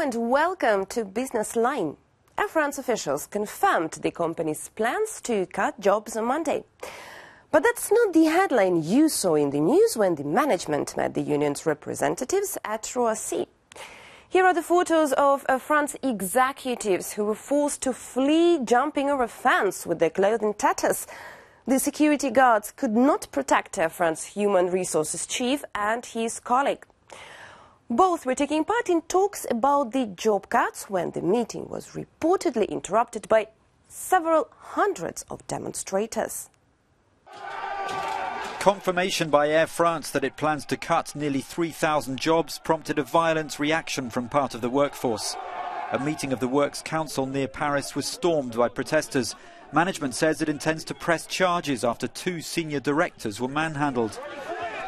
and welcome to Business Line. Air France officials confirmed the company's plans to cut jobs on Monday. But that's not the headline you saw in the news when the management met the union's representatives at Roissy. Here are the photos of Air France executives who were forced to flee, jumping over a fence with their clothes in tatters. The security guards could not protect Air France human resources chief and his colleague. Both were taking part in talks about the job cuts when the meeting was reportedly interrupted by several hundreds of demonstrators. Confirmation by Air France that it plans to cut nearly 3,000 jobs prompted a violent reaction from part of the workforce. A meeting of the Works Council near Paris was stormed by protesters. Management says it intends to press charges after 2 senior directors were manhandled.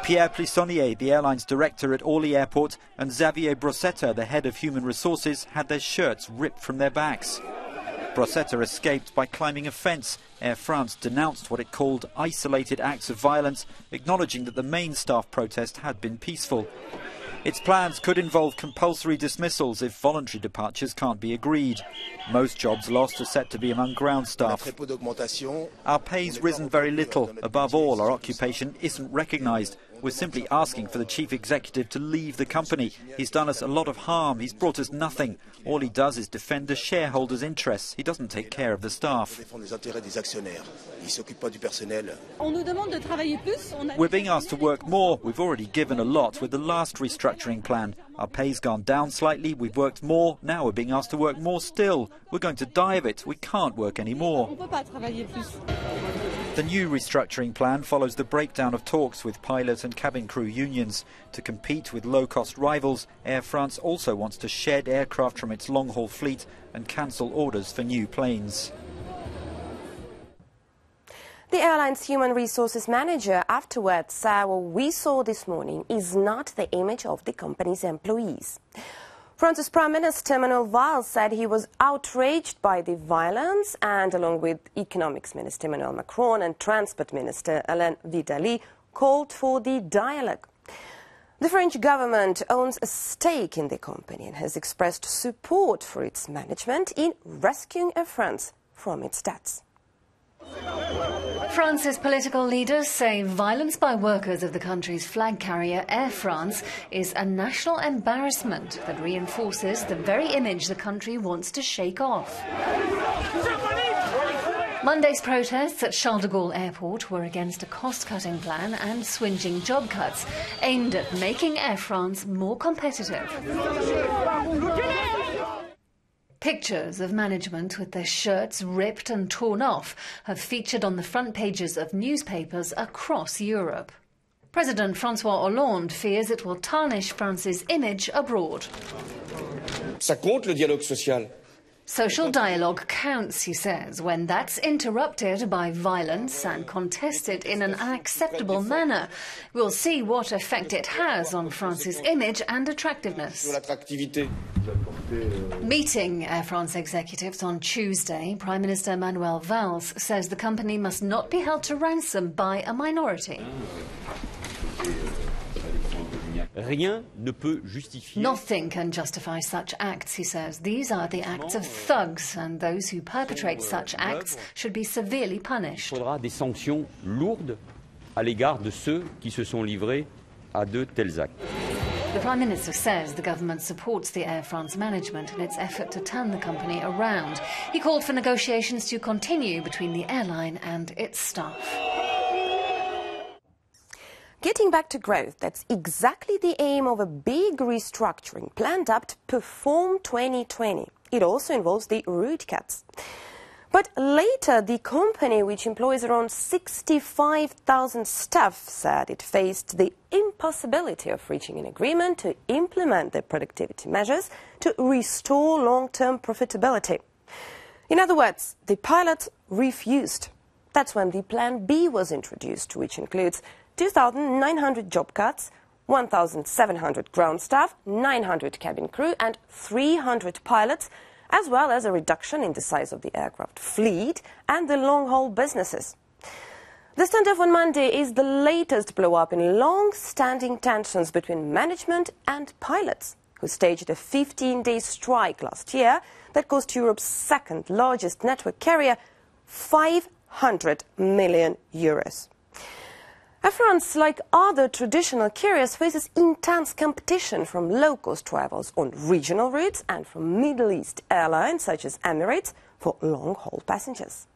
Pierre Plissonnier, the airline's director at Orly Airport, and Xavier Brossetta, the head of human resources, had their shirts ripped from their backs. Brossetta escaped by climbing a fence. Air France denounced what it called isolated acts of violence, acknowledging that the main staff protest had been peaceful. Its plans could involve compulsory dismissals if voluntary departures can't be agreed. Most jobs lost are set to be among ground staff. Our pay's risen very little. Above all, our occupation isn't recognised. We're simply asking for the chief executive to leave the company. He's done us a lot of harm. He's brought us nothing. All he does is defend the shareholders' interests. He doesn't take care of the staff. We're being asked to work more. We've already given a lot with the last restructuring plan. Our pay's gone down slightly. We've worked more. Now we're being asked to work more still. We're going to die of it. We can't work any more. The new restructuring plan follows the breakdown of talks with pilot and cabin crew unions. To compete with low-cost rivals, Air France also wants to shed aircraft from its long-haul fleet and cancel orders for new planes. The airline's human resources manager afterwards said what we saw this morning is not the image of the company's employees. France's Prime Minister Manuel Valls said he was outraged by the violence and, along with Economics Minister Emmanuel Macron and Transport Minister Alain Vidali, called for the dialogue. The French government owns a stake in the company and has expressed support for its management in rescuing Air France from its debts. France's political leaders say violence by workers of the country's flag carrier Air France is a national embarrassment that reinforces the very image the country wants to shake off. Monday's protests at Charles de Gaulle Airport were against a cost-cutting plan and swinging job cuts aimed at making Air France more competitive. Pictures of management with their shirts ripped and torn off have featured on the front pages of newspapers across Europe. President François Hollande fears it will tarnish France's image abroad. Ça compte le dialogue social. Social dialogue counts, he says, when that's interrupted by violence and contested in an unacceptable manner. We'll see what effect it has on France's image and attractiveness. Meeting Air France executives on Tuesday, Prime Minister Manuel Valls says the company must not be held to ransom by a minority. Nothing can justify such acts, he says. These are the acts of thugs, and those who perpetrate such acts should be severely punished. Il faudra des sanctions lourdes à l'égard de ceux qui se sont livrés à de tels actes. The Prime Minister says the government supports the Air France management in its effort to turn the company around. He called for negotiations to continue between the airline and its staff. Getting back to growth, that's exactly the aim of a big restructuring planned up to Perform 2020. It also involves the route cuts. But later, the company, which employs around 65,000 staff, said it faced the impossibility of reaching an agreement to implement the productivity measures to restore long-term profitability. In other words, the pilots refused. That's when the Plan B was introduced, which includes 2,900 job cuts, 1,700 ground staff, 900 cabin crew and 300 pilots, as well as a reduction in the size of the aircraft fleet and the long-haul businesses. The standoff on Monday is the latest blow-up in long-standing tensions between management and pilots. who staged a 15-day strike last year that cost Europe's second largest network carrier 500 million euros. Air France, like other traditional carriers, faces intense competition from low-cost travels on regional routes and from Middle East airlines such as Emirates for long-haul passengers.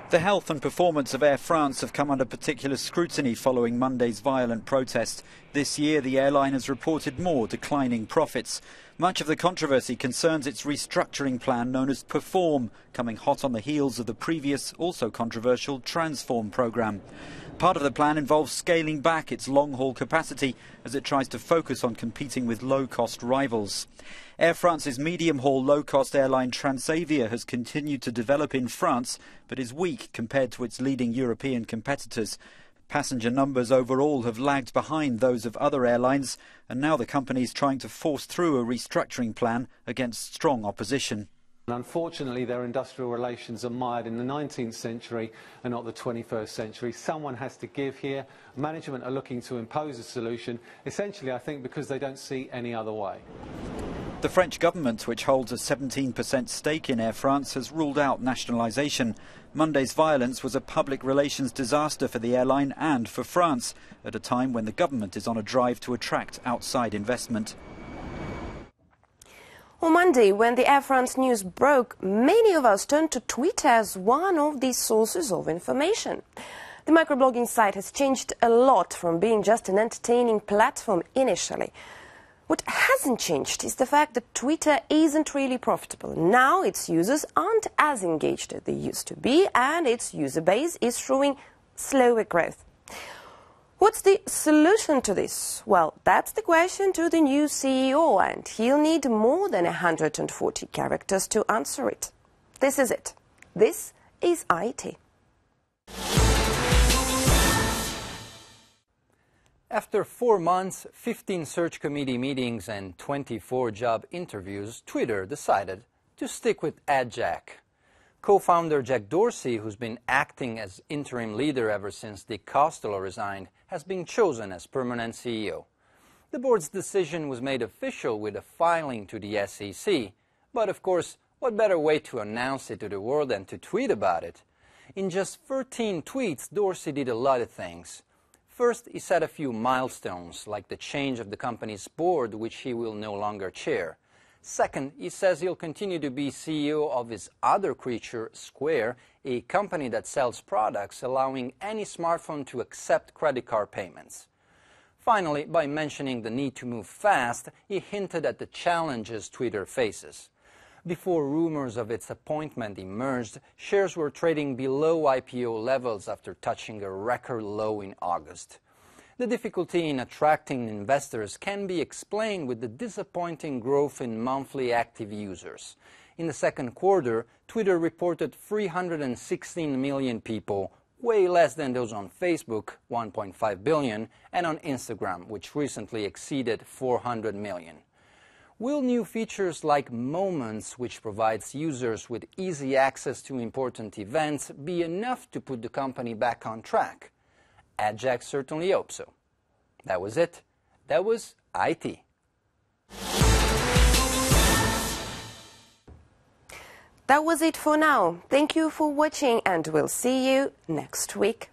The health and performance of Air France have come under particular scrutiny following Monday's violent protest. This year, the airline has reported more declining profits. Much of the controversy concerns its restructuring plan known as Perform, coming hot on the heels of the previous, also controversial, Transform programme. Part of the plan involves scaling back its long-haul capacity as it tries to focus on competing with low-cost rivals. Air France's medium-haul low-cost airline Transavia has continued to develop in France, but is weak compared to its leading European competitors. Passenger numbers overall have lagged behind those of other airlines, and now the company is trying to force through a restructuring plan against strong opposition. Unfortunately, their industrial relations are mired in the 19th century and not the 21st century. Someone has to give here. Management are looking to impose a solution, essentially, I think, because they don't see any other way. The French government, which holds a 17% stake in Air France, has ruled out nationalisation. Monday's violence was a public relations disaster for the airline and for France, at a time when the government is on a drive to attract outside investment. On Monday, when the Air France news broke, many of us turned to Twitter as one of these sources of information. The microblogging site has changed a lot from being just an entertaining platform initially. What hasn't changed is the fact that Twitter isn't really profitable. Now its users aren't as engaged as they used to be, and its user base is showing slower growth. What's the solution to this? Well, that's the question to the new CEO, and he'll need more than 140 characters to answer it. This is it. This is IT. After 4 months, 15 search committee meetings and 24 job interviews, Twitter decided to stick with AdJack. Co-founder Jack Dorsey, who's been acting as interim leader ever since Dick Costolo resigned, has been chosen as permanent CEO. The board's decision was made official with a filing to the SEC. But of course, what better way to announce it to the world than to tweet about it? In just 13 tweets, Dorsey did a lot of things. First, he set a few milestones, like the change of the company's board, which he will no longer chair. Second, he says he'll continue to be CEO of his other creature, Square, a company that sells products allowing any smartphone to accept credit card payments. Finally, by mentioning the need to move fast, he hinted at the challenges Twitter faces. Before rumors of its appointment emerged, shares were trading below IPO levels after touching a record low in August. The difficulty in attracting investors can be explained with the disappointing growth in monthly active users. In the second quarter, Twitter reported 316 million people, way less than those on Facebook, 1.5 billion, and on Instagram, which recently exceeded 400 million. Will new features like Moments, which provides users with easy access to important events, be enough to put the company back on track? AdJack certainly hopes so. That was it. That was IT. That was it for now. Thank you for watching, and we'll see you next week.